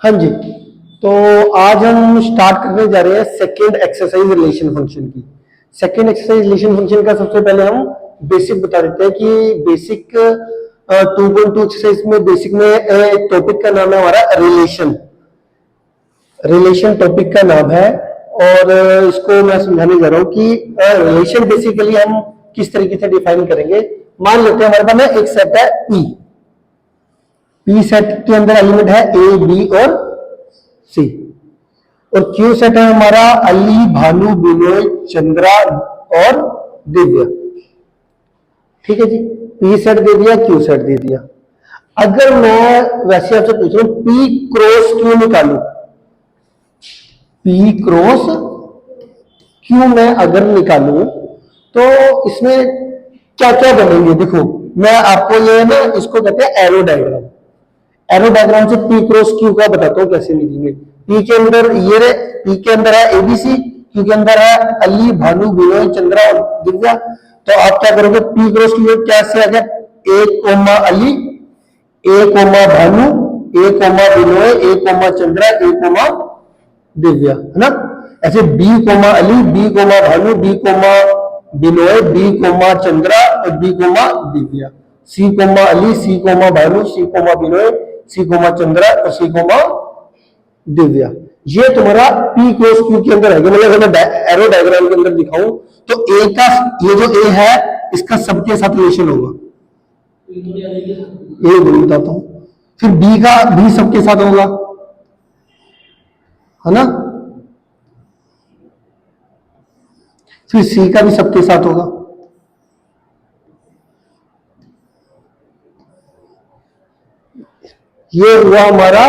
हाँ जी, तो आज हम स्टार्ट करने जा रहे हैं सेकेंड एक्सरसाइज रिलेशन फंक्शन की। सेकेंड एक्सरसाइज रिलेशन फंक्शन का सबसे पहले हम बेसिक बता देते हैं कि बेसिक 2.2 एक्सरसाइज में बेसिक में एक टॉपिक का नाम है हमारा रिलेशन। रिलेशन टॉपिक का नाम है और इसको मैं समझाने जा रहा हूँ कि रिलेशन बेसिकली हम किस तरीके से डिफाइन करेंगे। मान लेते हैं हमारे पास में एक सेट है पी सेट के अंदर एलिमेंट है ए बी और सी, और क्यू सेट है हमारा अली भानु विनोय चंद्रा और दिव्या। ठीक है जी, पी सेट दे दिया, क्यू सेट दे दिया। अगर मैं वैसे आपसे पूछ रहा हूं पी क्रॉस क्यू निकालू, पी क्रॉस क्यू में अगर निकालू तो इसमें क्या क्या बनेंगे। देखो मैं आपको ये ना इसको कहते हैं एरो डायग्राम। एरो डायग्राम से पी क्रॉस क्यू का बताता हूं कैसे लिखेंगे। पी के अंदर ये पी के अंदर है एबीसी, क्यू के अंदर है अली भानु विनोय चंद्रा और दिव्या। तो आप क्या करोगे, पी क्रॉस क्यू कैसे आ गया, A comma Ali, A comma Bhanu, A comma Vinoy, A comma Chandra, A comma Divya, है ना। ऐसे B comma Ali, B comma Bhanu, B comma Vinoy, B comma Chandra और B comma Divya. C comma Ali, C comma Bhanu, C comma Vinoy, C comma Chandra और C coma Divya. ये तुम्हारा पी क्रॉस क्यू के अंदर है। मतलब अगर मैं एरो डायग्राम के अंदर दिखाऊं तो ए का ये जो ए है इसका सबके साथ रिलेशन होगा, ये बताता हूं। फिर बी का भी सबके साथ होगा, है ना। फिर सी का भी सबके साथ होगा, ये हुआ हमारा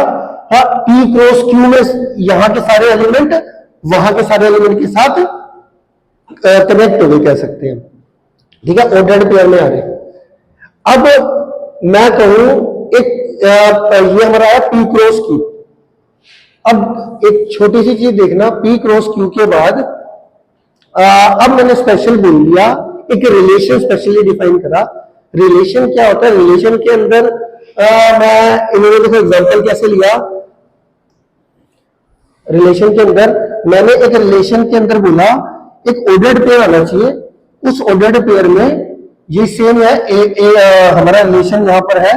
पी क्रॉस क्यू में यहां के सारे एलिमेंट वहां के सारे एलिमेंट के साथ कनेक्ट हो गए कह सकते हैं। ठीक है, ऑर्डर्ड पेयर में आ गए। अब मैं कहूं एक ये हमारा है पी क्रॉस क्यू। अब एक छोटी सी चीज देखना, पी क्रॉस क्यू के बाद अब मैंने स्पेशल बोल दिया, एक रिलेशन स्पेशली डिफाइन करा। रिलेशन क्या होता है, रिलेशन के अंदर मैं इन्होंने देखो एग्जांपल कैसे लिया। रिलेशन के अंदर मैंने एक रिलेशन के अंदर बोला एक ऑर्डर्ड पेयर आना चाहिए। उस ऑर्डर्ड पेयर में ये सेम है हमारा रिलेशन यहां पर है,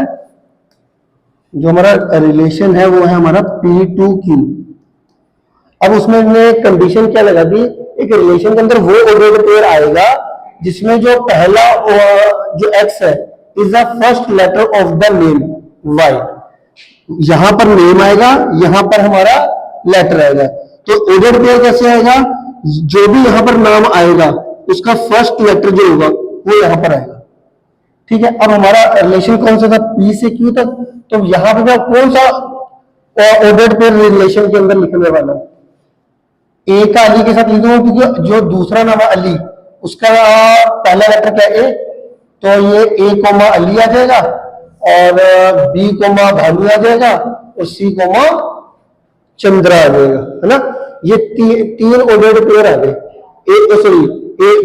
जो हमारा रिलेशन है वो है हमारा P2Q। अब उसमें हमने कंडीशन क्या लगा दी, एक रिलेशन के अंदर वो ऑर्डर्ड पेयर आएगा जिसमें जो पहला जो x है is the first letter of the name y। यहां पर नेम आएगा, यहां पर हमारा लेटर आएगा। तो ऑर्डर्ड पेयर कैसे आएगा, जो भी यहां पर नाम आएगा उसका फर्स्ट लेटर जो होगा वो यहां पर आएगा। ठीक है, अब हमारा रिलेशन कौन सा था, P से Q तक। तो यहां पर कौन सा ऑर्डर्ड पेयर रिलेशन के अंदर लिखने वाला, ए का अली के साथ लिखूंगा क्योंकि जो दूसरा नाम है अली उसका पहला लेटर क्या है, तो ये ए कोमा अली आ जाएगा और बी कोमा भानु आ जाएगा और सी कोमा चंद्रा आ जाएगा, है ना। ये तीन ऑर्डर्ड पेयर आ गए। ए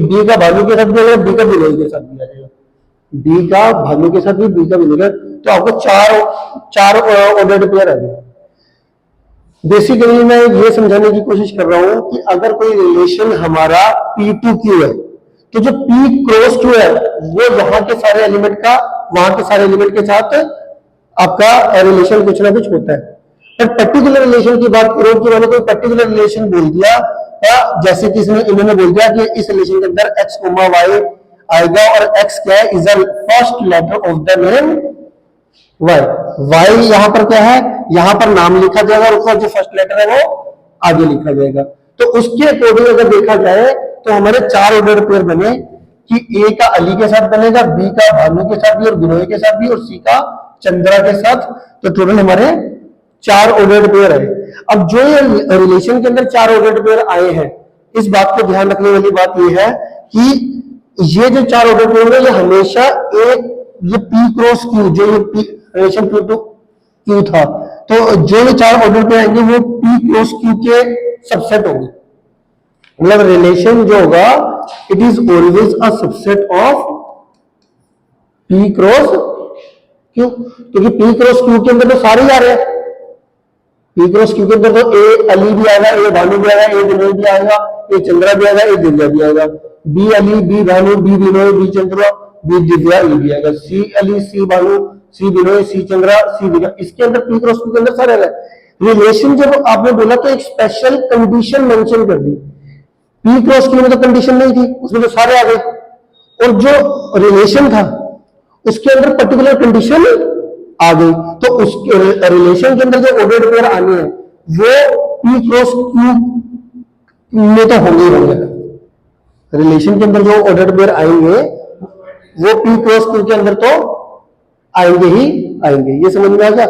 बी का भानु के साथ भी आ जाएगा, बी का विनोय के साथ भी आ जाएगा, बी का भानु के साथ भी, बी का विनोय। तो आपको चार ऑर्डर्ड पेयर आ गए। बेसिकली मैं ये समझाने की कोशिश कर रहा हूं कि अगर कोई रिलेशन हमारा P2Q है तो जो P क्रॉस Q है वो यहां के सारे एलिमेंट का वहां के सारे एलिमेंट के साथ आपका रिलेशन कुछ ना कुछ होता है। पर पर्टिकुलर रिलेशन की बात करो कि मैंने कोई पर्टिकुलर रिलेशन बोल दिया या जैसे कि इन्होंने बोल दिया कि इस रिलेशन के अंदर x, y आएगा और x क्या है, is the first letter of the name y यहां पर क्या है, यहां पर नाम लिखा जाएगा और उसका जो फर्स्ट लेटर है वो आगे लिखा जाएगा। तो उसके अकॉर्डिंग अगर देखा जाए तो हमारे चार ऑर्डर पेयर बने कि ए का अली के साथ बनेगा, बी का भानु के साथ भी और विनोय के साथ भी और सी का चंद्रा के साथ। तो टोटल हमारे चार ऑर्डर पेयर है। अब जो ये रिलेशन के अंदर चार ऑर्डर पेयर आए हैं, इस बात को ध्यान रखने वाली बात यह है कि ये जो चार ऑर्डर पेयर है ये हमेशा एक ये पी क्रॉस क्यू जो ये रिलेशन P2Q था, तो जो ये चार ऑर्डर पे आएंगे वो P क्रॉस Q के सबसेट होंगे। मतलब रिलेशन जो होगा it is always a subset of P cross Q, क्योंकि P क्रॉस Q के अंदर तो सारे ही आ रहे हैं। पी क्रॉस क्यू के अंदर तो ए अली भी आएगा, ए भानु भी आएगा, ए विनोय भी आएगा, ए चंद्रा भी आएगा, ए दिव्या भी आएगा। B Ali, B Bhanu, B Vinoy, B Chandra, B Divya, A भी आएगा। सी अली, सी भानु, सी विनोय, सी चंद्रा, सी दिव्या। इसके अंदर पी क्रॉस क्यू के अंदर सारे आएगा। रिलेशन जब आपने बोला तो एक स्पेशल कंडीशन मेंशन कर दी। पी क्रॉस क्यू में तो कंडीशन नहीं थी, उसमें तो सारे आ गए, और जो रिलेशन था उसके अंदर पर्टिकुलर कंडीशन आ गई। तो उसके रिलेशन के अंदर जो ऑर्डर्ड पेयर आने हैं वो पी क्रॉस क्यू में तो होंगे ही होंगे। रिलेशन के अंदर जो ऑर्डर्ड पेयर आएंगे वो पी क्रॉस क्यू के अंदर तो आएंगे ही आएंगे। ये समझ में आ गया।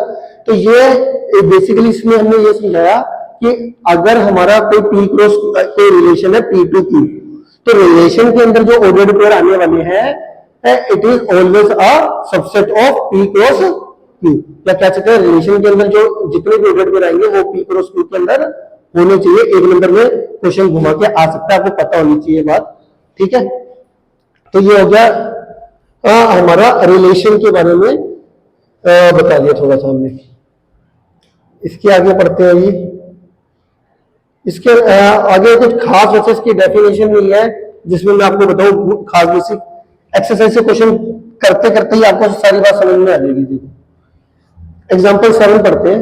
तो ये बेसिकली इसमें हमने ये समझाया कि अगर हमारा कोई पी क्रॉस कोई रिलेशन है पी टू क्यू, तो रिलेशन के अंदर जो ऑर्डर्ड पेयर आने वाले हैं it is always a subset of P cross Q. क्या कह सकते हैं, रिलेशन के अंदर जो जितने भी ऑर्डर्ड पेयर आएंगे वो पी क्रॉस क्यू के अंदर होने चाहिए। एक नंबर में क्वेश्चन घुमा के आ सकता है, आपको पता होनी चाहिए बात, ठीक है। तो ये हो गया हमारा रिलेशन के बारे में बता दिया थोड़ा सा हमने। इसके आगे पढ़ते हैं जी। इसके आगे कुछ खास वैसे इसकी डेफिनेशन नहीं है जिसमें मैं आपको बताऊं खास बेसिक एक्सरसाइज से क्वेश्चन करते करते ही आपको सारी बात समझ में आ जाएगी। देखो एग्जांपल 7 पढ़ते हैं।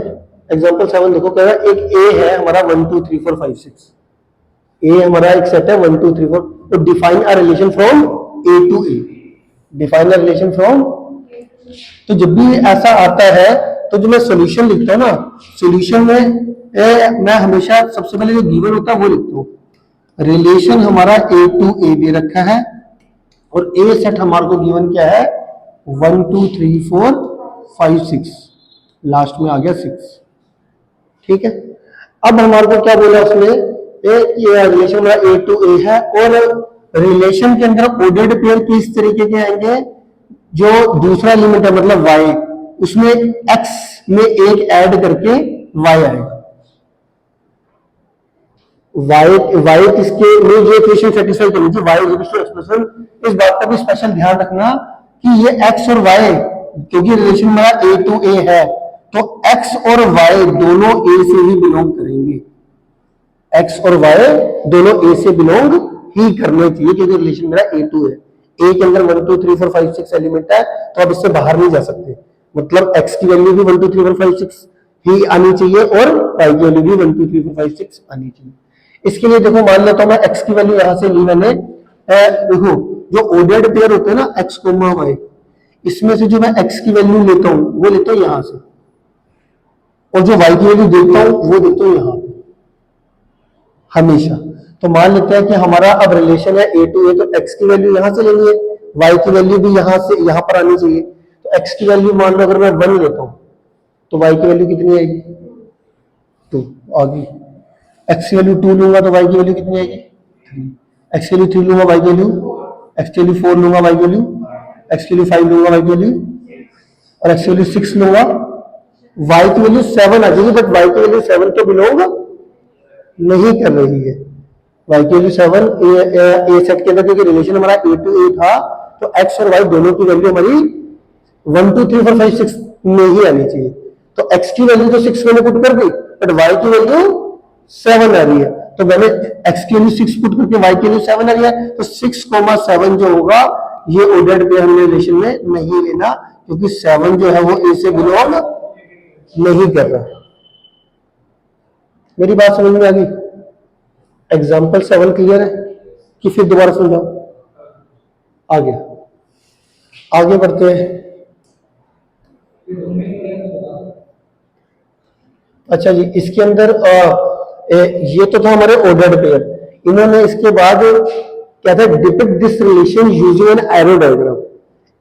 एग्जांपल 7 देखो कह रहा है एक ए है हमारा 1 2 3 4 5 6। ए हमारा एक सेट है 1 2 3 4। तो define a relation from A to A. Define a relation from. तो जब भी ऐसा आता है तो जो मैं सॉल्यूशन लिखता हूं ना, सॉल्यूशन में मैं हमेशा सबसे पहले जो गिवन होता है वो लिखता हूँ। रिलेशन हमारा ए टू ए दे रखा है और ए सेट हमारे को गिवन क्या है 1 2 3 4 5 6, लास्ट में आ गया 6, ठीक है। अब हमारे को क्या बोला उसने, ये रिलेशन हमारा ए टू ए है और रिलेशन के अंदर ऑर्डर्ड पेयर किस तरीके के आएंगे, जो दूसरा एलिमेंट है मतलब y, उसमें x में एक ऐड करके y आएगा। y किसके में ये इक्वेशन सेटिस्फाई करनी चाहिए, y इज टू एक्सप्रेशन। इस बात का भी स्पेशल ध्यान रखना कि ये x और y, क्योंकि रिलेशन में a टू a है तो x और y दोनों a से ही बिलोंग करेंगे। x और y दोनों a से बिलोंग ही करने चाहिए क्योंकि रिलेशन मेरा a टू है। a के अंदर 1 2 3 4 5 6 एलिमेंट है तो आप इससे बाहर नहीं जा सकते। मतलब x की वैल्यू भी 1 2 3 4 5 6 ही आनी चाहिए और y की वैल्यू भी 1 2 3 4 5 6 आनी चाहिए। इसके लिए देखो मान लेता हूं मैं x की वैल्यू यहां से ली मैंने। देखो जो ऑर्डर्ड पेयर होते हैं ना x, y, इसमें से जो मैं x की वैल्यू लेता हूं वो लेता हूं यहां से, और जो y की वैल्यू देता हूं वो देता हूं यहां पे हमेशा। तो मान लेते हैं कि हमारा अब रिलेशन है a टू a, तो x की वैल्यू यहां से लेनी है, y की वैल्यू भी यहां से यहां पर आनी चाहिए। तो x की वैल्यू मान लो अगर मैं 1 लेता हूं तो y की वैल्यू कितनी आएगी 2 आ गई। x की वैल्यू 2 लूंगा तो y की वैल्यू कितनी आएगी 3। x की वैल्यू 3 लूंगा y की वैल्यू, x की वैल्यू 4 लूंगा y की वैल्यू, x की वैल्यू 5 लूंगा y की वैल्यू, और x की वैल्यू 6 लूंगा, y की वैल्यू 7 आ जाएगी। बट y की वैल्यू 7 तो बिलोंग नहीं कर रही है। y की वैल्यू 7 ए सेट के अंदर क्योंकि रिलेशन हमारा a टू a था तो x और y दोनों की वैल्यू हमारी 1 2 3 4 5 6 में ही आनी चाहिए। तो x की वैल्यू तो 6 मैंने पुट कर दी बट y की वैल्यू 7 आ रही है। तो मैंने x की वैल्यू 6 पुट करके y की वैल्यू 7 आ रही है। तो 6,7 जो होगा ये ऑर्डर्ड पेयर हमने रिलेशन में नहीं लेना क्योंकि 7 जो है वो a से बिलोंग नहीं कर रहा। मेरी बात समझ में आ गई? एग्जाम्पल 7 क्लियर है कि फिर दोबारा समझाओ? आगे बढ़ते हैं। अच्छा जी, इसके अंदर ये तो था हमारे ऑर्डर्ड पेयर। इन्होंने इसके बाद क्या था, depict this relation using an arrow diagram.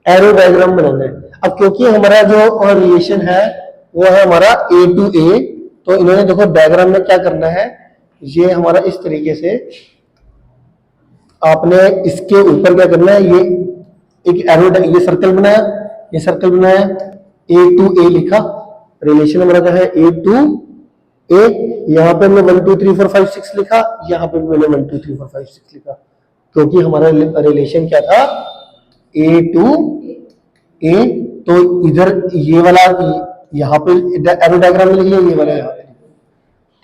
Arrow diagram बनाना है। अब क्योंकि हमारा जो रिलेशन है वो है हमारा ए टू ए, तो इन्होंने देखो डायग्राम में क्या करना है, ये हमारा इस तरीके से आपने इसके ऊपर क्या करना है, ये एक एरो, ये सर्कल बनाया, ये सर्कल बनाया, ए टू ए लिखा, रिलेशन हमारा क्या है ए टू ए, यहाँ पे हमने 1 2 3 4 5 6 लिखा, यहाँ पे मैंने 1 2 3 4 5 6 लिखा क्योंकि हमारा रिलेशन क्या था ए टू ए। तो इधर ये वाला यहाँ पे एरो डायग्राम में लिख लिया, ये वाला यहाँ पे।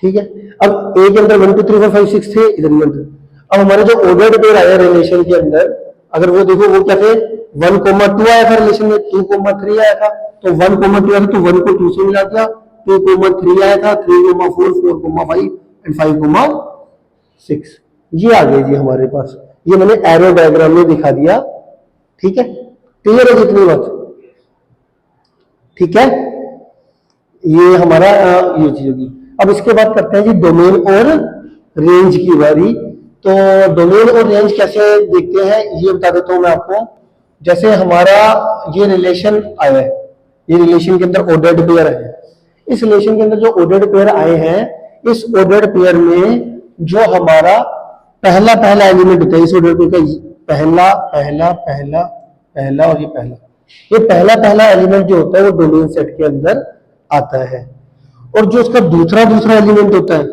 ठीक है। अब ए के अंदर 1 2 3 4 5 6 थे, इधर भी 1 2। अब हमारे जो ऑर्डर्ड पेयर आया रिलेशन के अंदर, अगर वो देखो वो क्या थे, 1,2 आया था रिलेशन में, 2,3 आया था, तो 1,2 आया था तो 1 को 2 से मिला दिया, 2,3 आया था, 3,4 4,5 एंड 5,6। ये आ गई जी हमारे पास, ये मैंने एरो डायग्राम में दिखा दिया। ठीक है, क्लियर है जितनी बात? ठीक है, ये हमारा ये चीज होगी। अब इसके बाद करते हैं जी डोमेन और रेंज की बारी। तो डोमेन और रेंज कैसे देखते हैं ये बता देता हूं मैं आपको। जैसे हमारा ये रिलेशन आया है, ये रिलेशन के अंदर ऑर्डर्ड पेयर है, इस रिलेशन के अंदर जो ऑर्डर्ड पेयर आए हैं, इस ऑर्डर्ड पेयर में जो हमारा पहला पहला एलिमेंट होता है इस ऑर्डर पेयर का, पहला पहला पहला पहला और ये पहला, ये पहला पहला एलिमेंट जो होता है वो डोमेन सेट के अंदर आता है। और जो उसका दूसरा दूसरा एलिमेंट होता है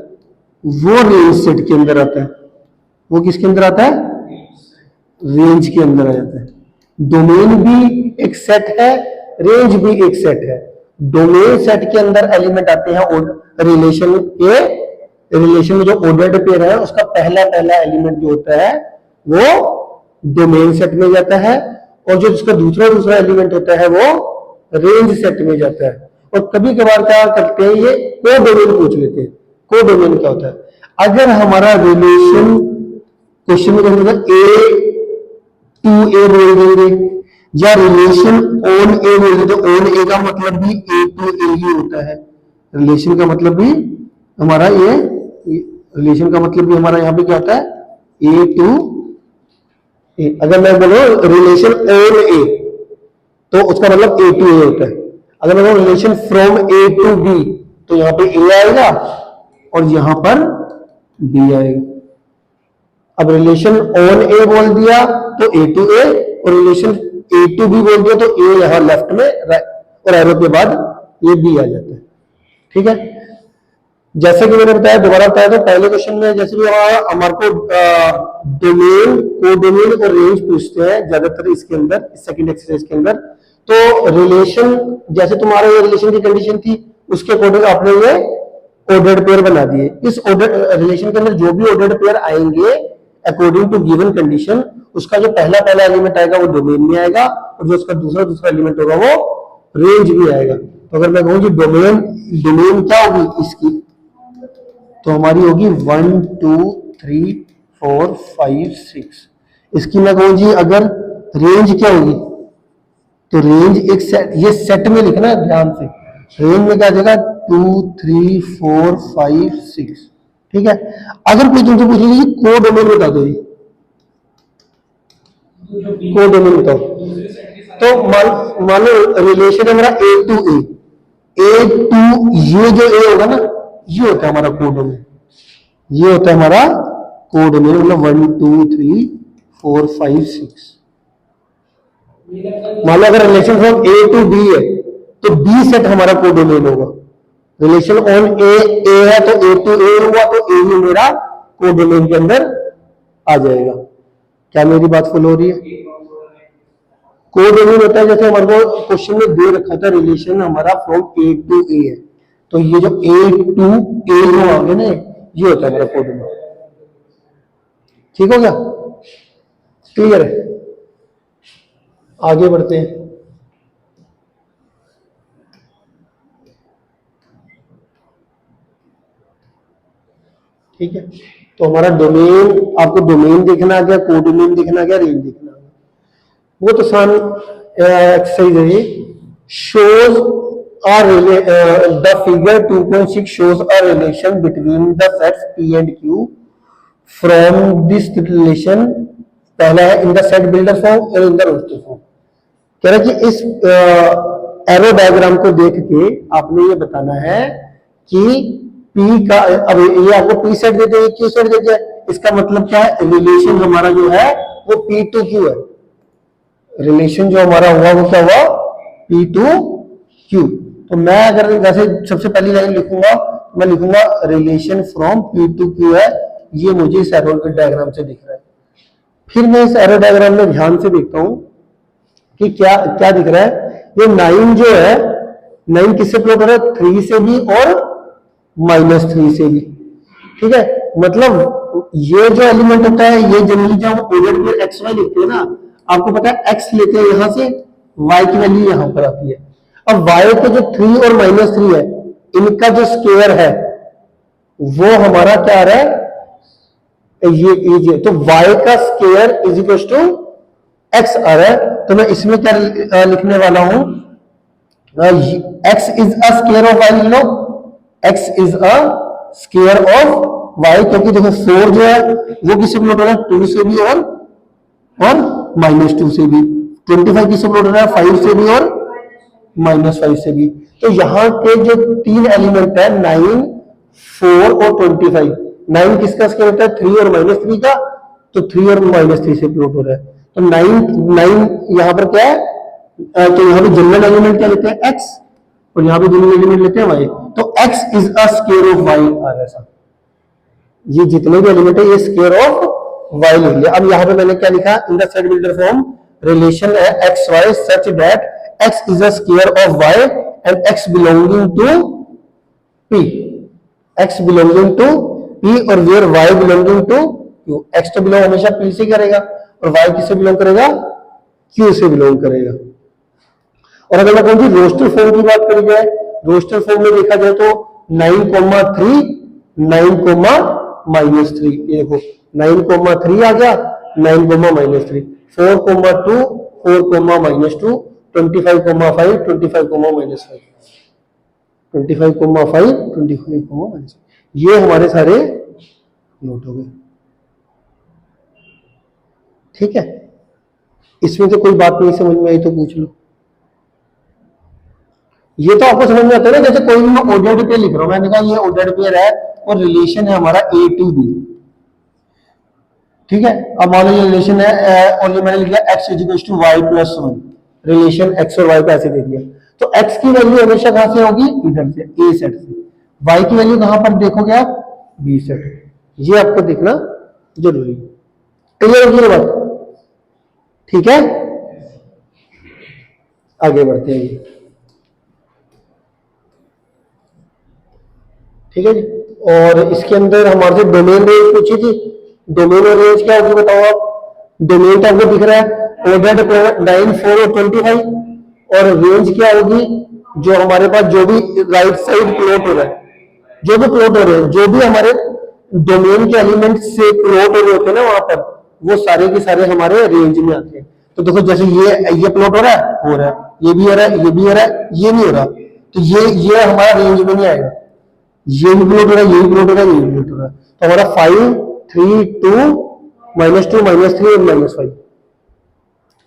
वो रेंज सेट के अंदर आता है। वो किसके अंदर आता है? रेंज के अंदर आ जाता है। डोमेन भी एक सेट है, रेंज भी एक सेट है। डोमेन सेट के अंदर एलिमेंट आते हैं और रिलेशन के, रिलेशन में जो ऑर्डर्ड पेयर है उसका पहला पहला एलिमेंट जो होता है वो डोमेन सेट में जाता है, और जो उसका दूसरा दूसरा एलिमेंट होता है वो रेंज सेट में जाता है। और कभी कभार क्या करते हैं, ये को डोमेन पूछ लेते हैं। को डोमेन क्या होता है? अगर हमारा रिलेशन क्वेश्चन में ए टू ए बोल देंगे या रिलेशन ऑन ए बोल देते, ऑन ए का मतलब भी ए टू ए ही होता है। रिलेशन का मतलब भी हमारा ये रिलेशन का मतलब भी हमारा यहाँ पे क्या होता है? ए टू ए। अगर मैं बोलो रिलेशन ऑन ए तो उसका मतलब ए टू ए होता है। अगर मैं बोलो relation from A to B तो यहाँ पे ए आएगा और यहां पर बी आएगा। अब रिलेशन ऑन ए बोल दिया तो ए टू ए, और रिलेशन ए टू बी बोल दिया तो ए यहां लेफ्ट में और एरो के बाद ये बी आ जाता है। ठीक है, जैसे कि मैंने बताया, दोबारा बताया, तो पहले क्वेश्चन में जैसे भी हमारे को डोमेन, को डोमेन और रेंज पूछते हैं ज्यादातर इसके अंदर, सेकंड एक्सरसाइज के अंदर। तो रिलेशन, जैसे तुम्हारा ये रिलेशन की कंडीशन थी उसके अकॉर्डिंग आपने ये ऑर्डर्ड पेयर बना दिए। इस ऑर्डर रिलेशन के अंदर जो भी ऑर्डर्ड पेयर आएंगे अकॉर्डिंग टू गिवन कंडीशन, उसका जो पहला पहला एलिमेंट आएगा वो डोमेन में आएगा, और जो उसका दूसरा दूसरा एलिमेंट होगा वो रेंज में आएगा। तो अगर मैं कहूँ कि डोमेन, डोमेन क्या होगी इसकी, तो हमारी होगी 1 2 3 4 5 6। इसकी मैं कहूँ जी अगर रेंज क्या होगी, तो रेंज एक सेट, ये सेट में लिखना है ध्यान से, रेंज में क्या देगा 2 3 4 5 6। ठीक है, अगर कोई तुमसे पूछेगी को डोमेन बता दो, को डोमेन बताओ, तो मान लो रिलेशन है हमारा ए टू ये जो ए होगा ना, ये होता है हमारा को डोमेन, ये होता है हमारा को डोमेन, मतलब 1 2 3 4 5 6। मान लो अगर relation from A to B है तो बी सेट हमारा को डोमेन होगा। रिलेशन ऑन ए है तो ए टू ए हुआ तो ए ही मेरा को डोमेन के अंदर आ जाएगा। क्या मेरी बात फुल हो रही है? को डोमेन होता है, जैसे हमारे को क्वेश्चन में दे रखा था रिलेशन हमारा फ्रॉम ए टू ए है, तो ये जो ए टू ए जो आ गया ना, ये होता है हमारा को डोमेन। ठीक हो गया? क्लियर है? आगे बढ़ते हैं। ठीक है, तो हमारा डोमेन, आपको डोमेन देखना आ गया, को डोमेन देखना आ गया, रेंज देखना आ गया। बहुत आसान एक्सरसाइज है ये। Shows the figure 2.6 shows a relation between the sets P and Q from this relation, पहला है इन द सेट बिल्डर फॉर्म और इन द रोस्टर फॉर्म। कह रहा है कि इस एरो डायग्राम को देख के आपने ये बताना है कि P का, अब ये आपको P सेट दे दिया, Q सेट दे दिया, इसका मतलब क्या है, रिलेशन हमारा जो है वो P टू Q है। रिलेशन जो हमारा हुआ वो क्या हुआ, P टू Q। तो मैं अगर वैसे सबसे पहली लाइन लिखूंगा, मैं लिखूंगा relation from P to Q है, ये मुझे इस एरो डायग्राम से दिख रहा है। फिर मैं इस एरो डायग्राम में ध्यान से देखता हूं कि क्या क्या दिख रहा है। ये 9 जो है, 9 किससे प्लॉट हो रहा है, 3 से भी और -3 से भी। ठीक है, मतलब ये जो एलिमेंट होता है ये जनरली जब हम ओडेड पेयर एक्स वाई लिखते हैं ना, आपको पता है एक्स लेते हैं यहां से, वाई की वैल्यू यहां पर आती है। अब वाई के जो 3 और -3 है, इनका जो स्क्वायर है वो हमारा क्या आ रहा है, ये तो y का square is equal to x आ रहा है। तो मैं इसमें क्या लिखने वाला हूं, x is a square of y, low x is a square of y, क्योंकि देखो 4 जो है वो किससे प्लॉट हो रहा है, 2 से भी और -2 से भी। 25 किससे प्लॉट हो रहा है, 5 से भी और -5 से भी। तो यहाँ के जो 3 एलिमेंट है 9, 4 और 25, 9 किसका स्क्वायर होता है, 3 और -3 का, तो 3 और -3 से प्लॉट हो रहा है। तो 9 यहाँ पर क्या है, तो यहाँ पे जनरल एलिमेंट क्या लेते हैं, x, और यहाँ पे जनरल एलिमेंट लेते हैं y। तो x is a square of y आ रहा है। ये जितने भी एलिमेंट है ये स्क्वायर ऑफ y ले लिया। अब यहाँ पे मैंने क्या लिखा, in the set builder form relation है X Y such that x is a square of y and x belonging to p, x belonging to p और where y belonging to q। x तो belong हमेशा p से करेगा और y किससे belong करेगा, q से बिलोंग करेगा। और अगर मैं कौन सी रोस्टर फॉर्म की बात करी जाए, रोस्टर फॉर्म में देखा जाए तो 9,3 9,-3, ये देखो 9,3 आ गया, 9,-3, 4,2 4,-2, 25,5 25,-5, 25,5 25,-5, ये हमारे सारे नोट हो गए। ठीक है, इसमें तो कोई बात नहीं समझ में आई तो पूछ लो। ये तो आपको समझ में आता है ना, जैसे कोई भी मैं ऑर्डर्ड पेयर लिख रहा हूं, मैंने कहा ये ऑर्डर्ड पेयर है और रिलेशन है हमारा A to B। ठीक है, अब मान लीजिए रिलेशन है और ये मैंने लिखा x is equal to y plus 1, relation x और y का ऐसे दे दिया। तो x की वैल्यू हमेशा कहां से होगी, इधर से A सेट से, y की वैल्यू कहां पर देखोगे आप, B सेट। ये आपको देखना जरूरी है। क्लियर होगी ये बात, ठीक है, आगे बढ़ते हैं। ठीक है जी, और इसके अंदर हमारे से डोमेन रेंज पूछी थी। डोमेन और रेंज क्या होगी बताओ आप, डोमेन तो आपको दिख रहा है ऑर्डर्ड 9, 4 और 25, और रेंज क्या होगी, जो हमारे पास जो भी राइट साइड प्लॉट हो रहा है, जो भी प्लॉट हो रहे हैं, जो भी हमारे डोमेन के एलिमेंट से प्लॉट हो रहे होते हैं ना वहां पर, वो सारे के सारे हमारे रेंज में आते हैं। तो देखो जैसे ये प्लॉट हो रहा है, ये भी हो रहा है, ये भी हो रहा है, ये नहीं हो रहा, तो ये हमारा रेंज में नहीं आएगा। ये भी प्लॉट हो रहा है, ये भी प्लॉट हो रहा है, ये भी प्लॉट हो रहा है, तो हमारा 5, 3, 2, -2, -3 और -5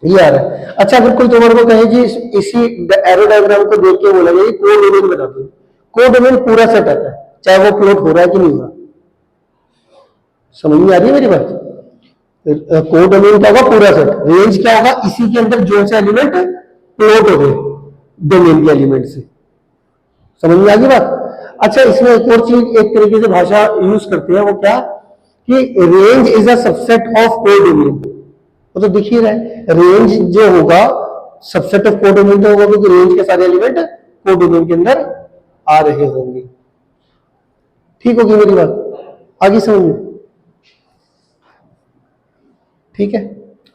ये आ रहा है। अच्छा, अगर कोई तुम्हारे को कहे जी इसी एरो डायग्राम को देख के बोला जाए कोडोमेन बता दो, कोडोमेन पूरा सेट आता है, चाहे वो प्लॉट हो रहा है कि नहीं हो रहा। समझ में आ रही है मेरी बात, कोडोमेन क्या होगा, पूरा सेट। रेंज क्या होगा, इसी के अंदर जो से एलिमेंट प्लॉट हो गए डोमेन के एलिमेंट से। समझ में आ गई बात। अच्छा, इसमें एक और चीज, एक तरीके से भाषा यूज करते हैं, वो क्या कि range is a subset of codomain. वो तो दिख ही रहा है, रेंज जो होगा सबसेट ऑफ कोडोमेन तो होगा, क्योंकि रेंज के सारे एलिमेंट कोडोमेन के अंदर आ रहे होंगे। ठीक होगी मेरी बात, आगे समझ में, ठीक है,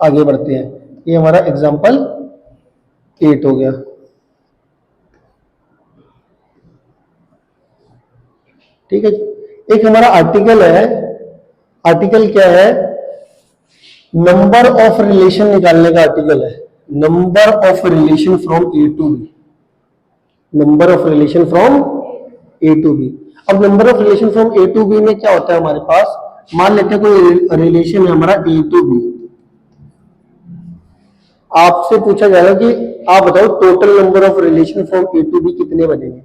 आगे बढ़ते हैं। ये हमारा एग्जांपल 8 हो गया। ठीक है, एक हमारा आर्टिकल है, आर्टिकल क्या है, नंबर ऑफ रिलेशन निकालने का आर्टिकल है, number of relation from A to B, number of relation from A to B. अब number of relation from A to B में क्या होता है हमारे पास, मान लेते हैं कोई रिलेशन है हमारा ए टू बी, आपसे पूछा जाएगा कि आप बताओ total number of relation from A to B कितने बनेंगे।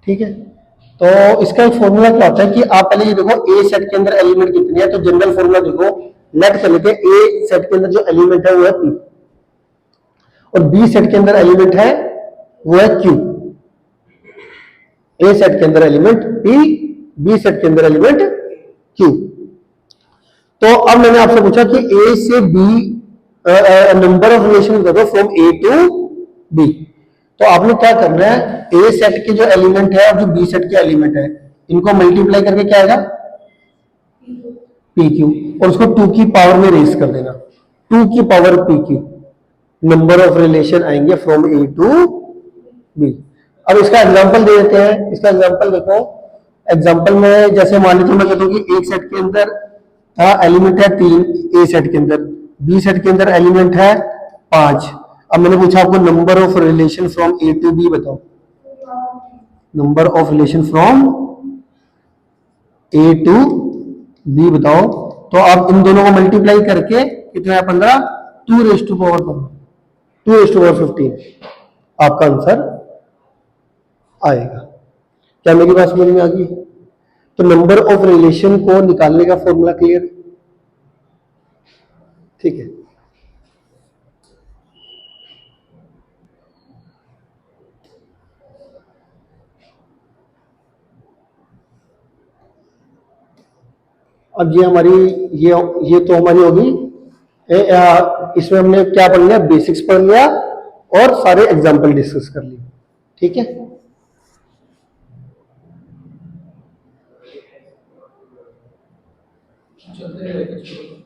ठीक है, तो इसका एक फॉर्मूला क्या होता है कि आप पहले ये देखो ए सेट के अंदर एलिमेंट कितने हैं, तो जनरल फॉर्मूला देखो, लेट कर लेते हैं ए सेट के अंदर जो एलिमेंट है वो है पी, और बी सेट के अंदर एलिमेंट है वो है क्यू। ए सेट के अंदर एलिमेंट पी, बी सेट के अंदर एलिमेंट क्यू। तो अब मैंने आपसे पूछा कि ए से बी नंबर ऑफ रिलेशन दो फ्रॉम ए टू बी, तो आपने क्या करना है, ए सेट के जो एलिमेंट है और जो बी सेट के एलिमेंट है, इनको मल्टीप्लाई करके क्या आएगा, पी क्यू, और उसको टू की पावर में रेस कर देना, टू की power P Q, number of relation आएंगे फ्रॉम ए टू बी। अब इसका एग्जांपल दे देते हैं, इसका एग्जांपल देखो। एग्जांपल में जैसे मान लीजिए मैं कहता हूँ कि एक सेट के अंदर एलिमेंट है 3, ए सेट के अंदर, बी सेट के अंदर एलिमेंट है 5। अब मैंने पूछा आपको number of relation from A to B बताओ, number of relation from A to B बताओ। तो आप इन दोनों को मल्टीप्लाई करके कितना है 15, 2 टू पावर 15 आपका आंसर आएगा। क्या मेरी बात समझ में आ गई? तो नंबर ऑफ रिलेशन को निकालने का फॉर्मूला क्लियर, ठीक है। अब ये हमारी ये तो हमारी होगी, इसमें हमने क्या पढ़ लिया, बेसिक्स पढ़ लिया और सारे एग्जाम्पल डिस्कस कर लिए, ठीक है। चलते हैं